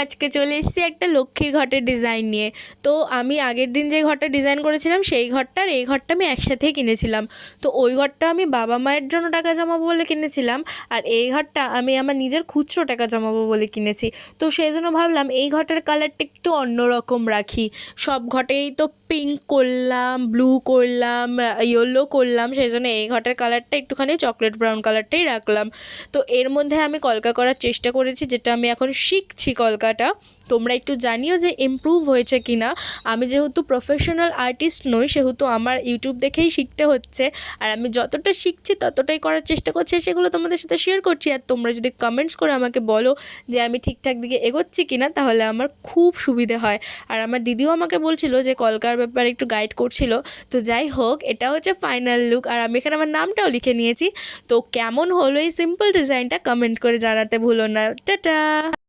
আজকে চলে এসেছি একটা লক্ষ্মীর ঘটের ডিজাইন নিয়ে। তো আমি আগের দিন যে ঘরটা ডিজাইন করেছিলাম সেই ঘরটা আর এই ঘরটা আমি একসাথেই কিনেছিলাম। তো ওই ঘরটা আমি বাবা মায়ের জন্য টাকা জমাবো বলে কিনেছিলাম, আর এই ঘরটা আমি আমার নিজের খুচরো টাকা জমাবো বলে কিনেছি। তো সেই জন্য ভাবলাম এই ঘরটার কালারটা একটু অন্যরকম রাখি। সব ঘটেই তো পিঙ্ক করলাম, ব্লু করলাম, ইয়েলো করলাম, সেই জন্য এই ঘরটার কালারটা একটুখানি চকলেট ব্রাউন কালারটাই রাখলাম। তো এর মধ্যে আমি কলকা করার চেষ্টা করেছি, যেটা আমি এখন শিখছি কলকাটা। তোমরা একটু জানিও যে ইমপ্রুভ হয়েছে কি না। আমি যেহেতু প্রফেশনাল আর্টিস্ট নই, সেহেতু আমার ইউটিউব দেখেই শিখতে হচ্ছে, আর আমি যতটা শিখছি ততটাই করার চেষ্টা করছি, সেগুলো তোমাদের সাথে শেয়ার করছি। আর তোমরা যদি কমেন্টস করে আমাকে বলো যে আমি ঠিকঠাক দিকে এগোচ্ছি কি না, তাহলে আমার খুব সুবিধে হয়। আর আমার দিদিও আমাকে বলছিল যে কলকার ব্যাপারে একটু গাইড করছিল। তো যাই হোক, এটা হচ্ছে ফাইনাল লুক, আর আমি এখানে আমার নামটাও লিখে নিয়েছি। তো কেমন হলো এই সিম্পল ডিজাইনটা কমেন্ট করে জানাতে ভুলো না। টাটা।